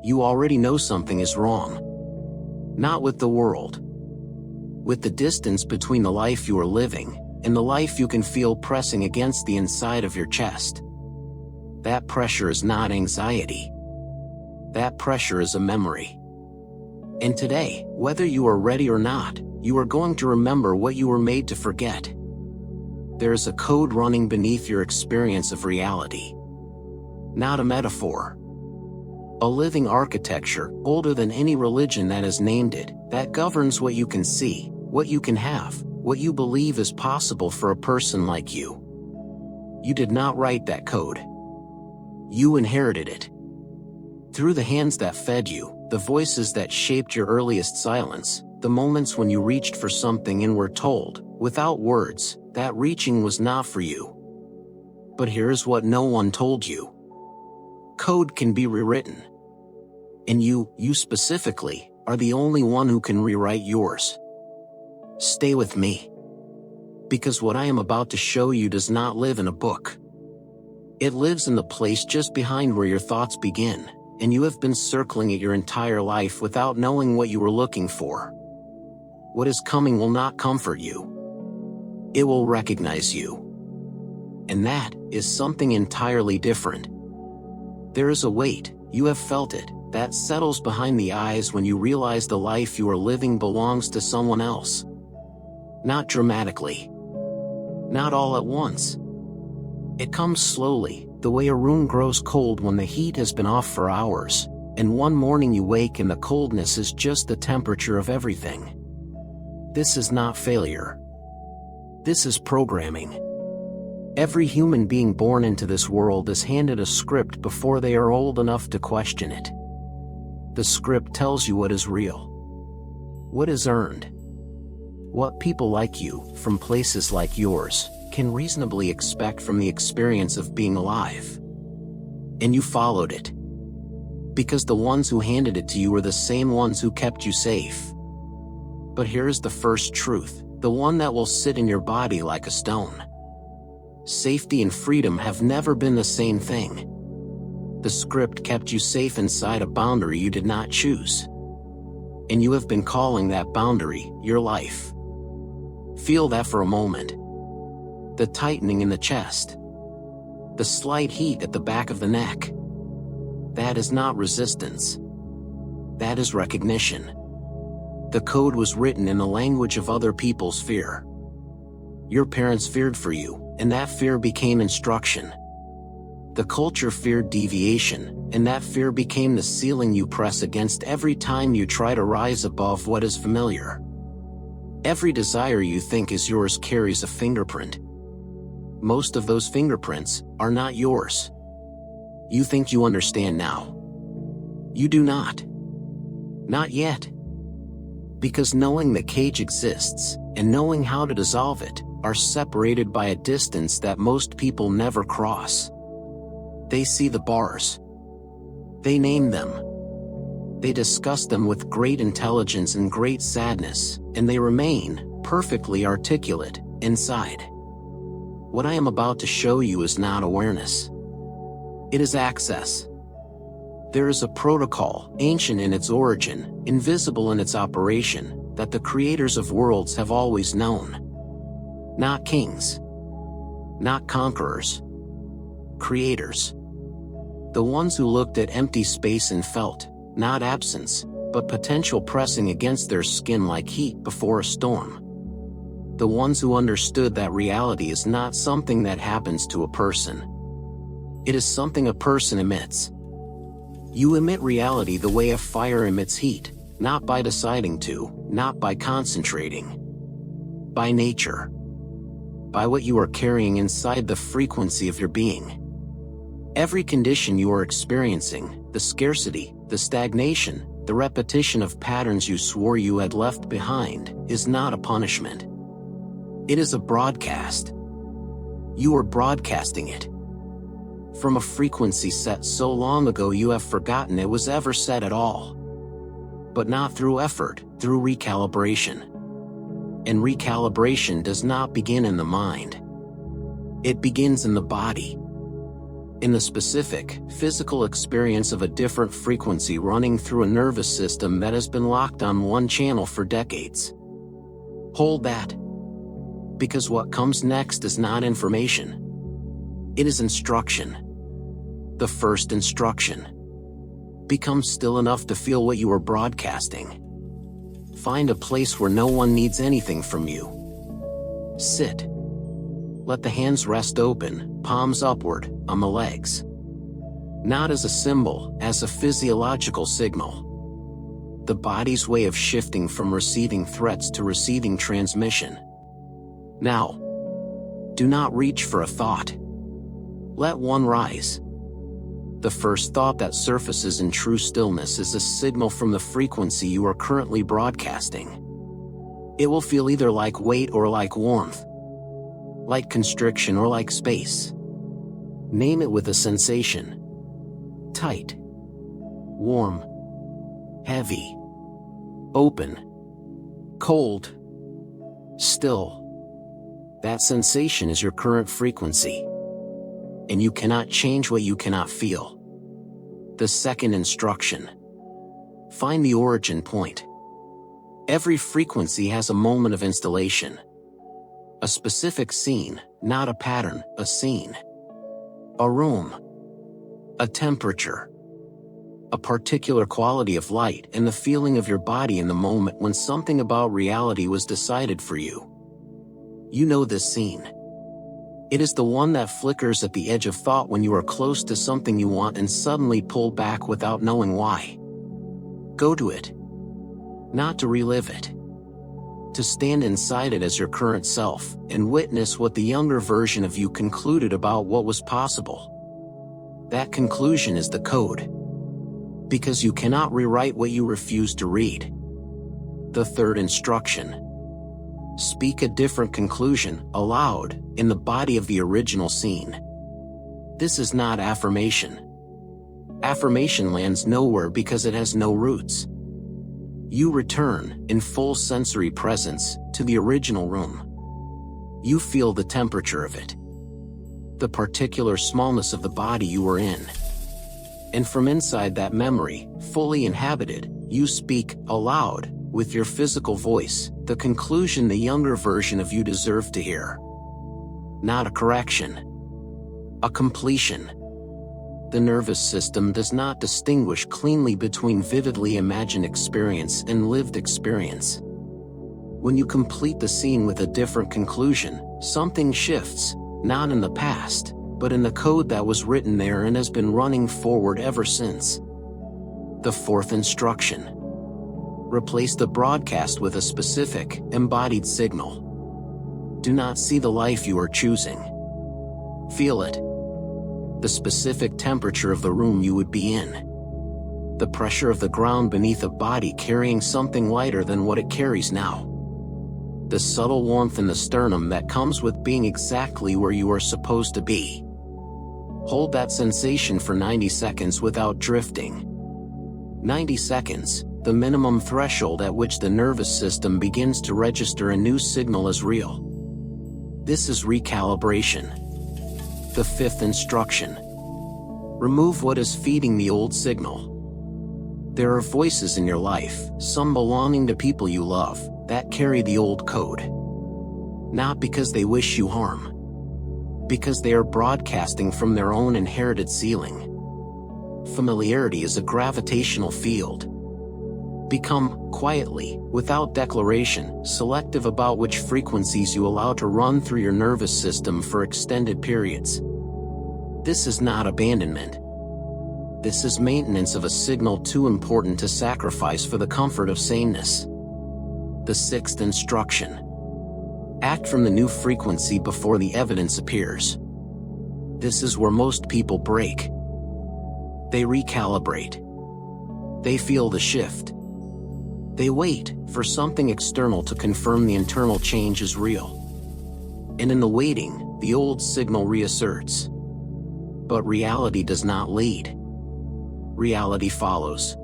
you already know something is wrong. Not with the world. With the distance between the life you are living and the life you can feel pressing against the inside of your chest. That pressure is not anxiety. That pressure is a memory. And today, whether you are ready or not, you are going to remember what you were made to forget. There is a code running beneath your experience of reality. Not a metaphor. A living architecture, older than any religion that has named it, that governs what you can see, what you can have, what you believe is possible for a person like you. You did not write that code. You inherited it. Through the hands that fed you, the voices that shaped your earliest silence, the moments when you reached for something and were told, without words, that reaching was not for you. But here's what no one told you. Code can be rewritten. And you specifically, are the only one who can rewrite yours. Stay with me. Because what I am about to show you does not live in a book. It lives in the place just behind where your thoughts begin, and you have been circling it your entire life without knowing what you were looking for. What is coming will not comfort you. It will recognize you. And that is something entirely different. There is a weight, you have felt it, that settles behind the eyes when you realize the life you are living belongs to someone else. Not dramatically. Not all at once. It comes slowly, the way a room grows cold when the heat has been off for hours, and one morning you wake and the coldness is just the temperature of everything. This is not failure. This is programming. Every human being born into this world is handed a script before they are old enough to question it. The script tells you what is real. What is earned. What people like you, from places like yours, can reasonably expect from the experience of being alive. And you followed it. Because the ones who handed it to you were the same ones who kept you safe. But here is the first truth, the one that will sit in your body like a stone. Safety and freedom have never been the same thing. The script kept you safe inside a boundary you did not choose. And you have been calling that boundary your life. Feel that for a moment. The tightening in the chest. The slight heat at the back of the neck. That is not resistance. That is recognition. The code was written in the language of other people's fear. Your parents feared for you, and that fear became instruction. The culture feared deviation, and that fear became the ceiling you press against every time you try to rise above what is familiar. Every desire you think is yours carries a fingerprint. Most of those fingerprints are not yours. You think you understand now. You do not. Not yet. Because knowing the cage exists, and knowing how to dissolve it, are separated by a distance that most people never cross. They see the bars. They name them. They discuss them with great intelligence and great sadness, and they remain perfectly articulate inside. What I am about to show you is not awareness. It is access. There is a protocol, ancient in its origin, invisible in its operation, that the creators of worlds have always known. Not kings. Not conquerors. Creators. The ones who looked at empty space and felt, not absence, but potential pressing against their skin like heat before a storm. The ones who understood that reality is not something that happens to a person. It is something a person emits. You emit reality the way a fire emits heat, not by deciding to, not by concentrating. By nature. By what you are carrying inside the frequency of your being. Every condition you are experiencing, the scarcity, the stagnation, the repetition of patterns you swore you had left behind, is not a punishment. It is a broadcast. You are broadcasting it. From a frequency set so long ago you have forgotten it was ever set at all. But not through effort, through recalibration. And recalibration does not begin in the mind. It begins in the body. in the specific, physical experience of a different frequency running through a nervous system that has been locked on one channel for decades. Hold that. Because what comes next is not information. It is instruction. The first instruction. Become still enough to feel what you are broadcasting. Find a place where no one needs anything from you. Sit. Let the hands rest open, palms upward, on the legs. Not as a symbol, as a physiological signal. The body's way of shifting from receiving threats to receiving transmission. Now, do not reach for a thought. Let one rise. The first thought that surfaces in true stillness is a signal from the frequency you are currently broadcasting. It will feel either like weight or like warmth, like constriction or like space. Name it with a sensation. Tight, warm, heavy, open, cold, still. That sensation is your current frequency. And you cannot change what you cannot feel. The second instruction. Find the origin point. Every frequency has a moment of installation. A specific scene, not a pattern, a scene. A room. A temperature. A particular quality of light and the feeling of your body in the moment when something about reality was decided for you. You know this scene. It is the one that flickers at the edge of thought when you are close to something you want and suddenly pull back without knowing why. Go to it. Not to relive it. To stand inside it as your current self, and witness what the younger version of you concluded about what was possible. That conclusion is the code. Because you cannot rewrite what you refuse to read. The third instruction. Speak a different conclusion, aloud, in the body of the original scene. This is not affirmation. Affirmation lands nowhere because it has no roots. You return, in full sensory presence, to the original room. You feel the temperature of it. The particular smallness of the body you were in. And from inside that memory, fully inhabited, you speak, aloud, with your physical voice, the conclusion the younger version of you deserved to hear. Not a correction. A completion. The nervous system does not distinguish cleanly between vividly imagined experience and lived experience. When you complete the scene with a different conclusion, something shifts, not in the past, but in the code that was written there and has been running forward ever since. The fourth instruction. Replace the broadcast with a specific, embodied signal. Do not see the life you are choosing. Feel it. The specific temperature of the room you would be in. The pressure of the ground beneath a body carrying something lighter than what it carries now. The subtle warmth in the sternum that comes with being exactly where you are supposed to be. Hold that sensation for 90 seconds without drifting. 90 seconds. The minimum threshold at which the nervous system begins to register a new signal as real. This is recalibration. The fifth instruction. Remove what is feeding the old signal. There are voices in your life, some belonging to people you love, that carry the old code. Not because they wish you harm. Because they are broadcasting from their own inherited ceiling. Familiarity is a gravitational field. Become, quietly, without declaration, selective about which frequencies you allow to run through your nervous system for extended periods. This is not abandonment. This is maintenance of a signal too important to sacrifice for the comfort of sameness. The sixth instruction. Act from the new frequency before the evidence appears. This is where most people break. They recalibrate. They feel the shift. They wait for something external to confirm the internal change is real. And in the waiting, the old signal reasserts. But reality does not lead. Reality follows.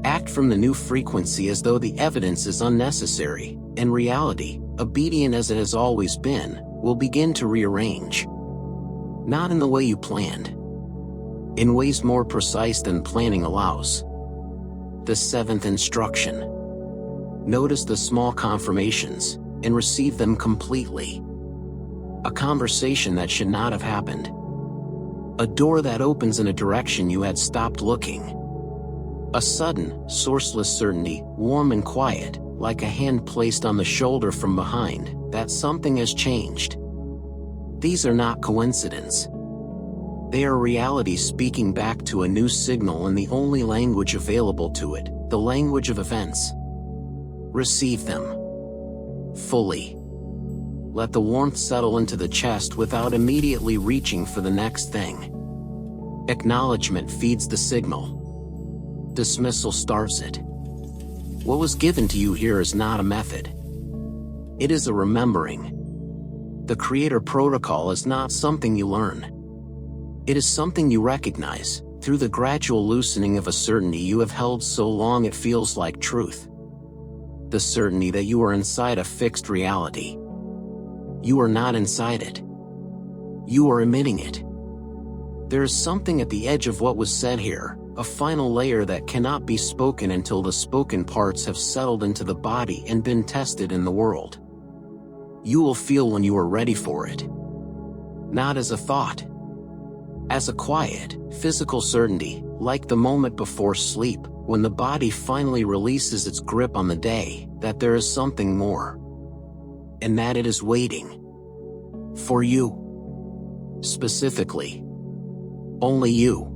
Act from the new frequency as though the evidence is unnecessary, and reality, obedient as it has always been, will begin to rearrange. Not in the way you planned, in ways more precise than planning allows. The seventh instruction. Notice the small confirmations, and receive them completely. A conversation that should not have happened. A door that opens in a direction you had stopped looking. A sudden, sourceless certainty, warm and quiet, like a hand placed on the shoulder from behind, that something has changed. These are not coincidence. They are reality speaking back to a new signal in the only language available to it, the language of events. Receive them fully. Let the warmth settle into the chest without immediately reaching for the next thing. Acknowledgement feeds the signal. Dismissal starves it. What was given to you here is not a method. It is a remembering. The Creator Protocol is not something you learn. It is something you recognize, through the gradual loosening of a certainty you have held so long it feels like truth. The certainty that you are inside a fixed reality. You are not inside it. You are emitting it. There is something at the edge of what was said here, a final layer that cannot be spoken until the spoken parts have settled into the body and been tested in the world. You will feel when you are ready for it. Not as a thought. As a quiet, physical certainty, like the moment before sleep, when the body finally releases its grip on the day, that there is something more. And that it is waiting. For you. Specifically. Only you.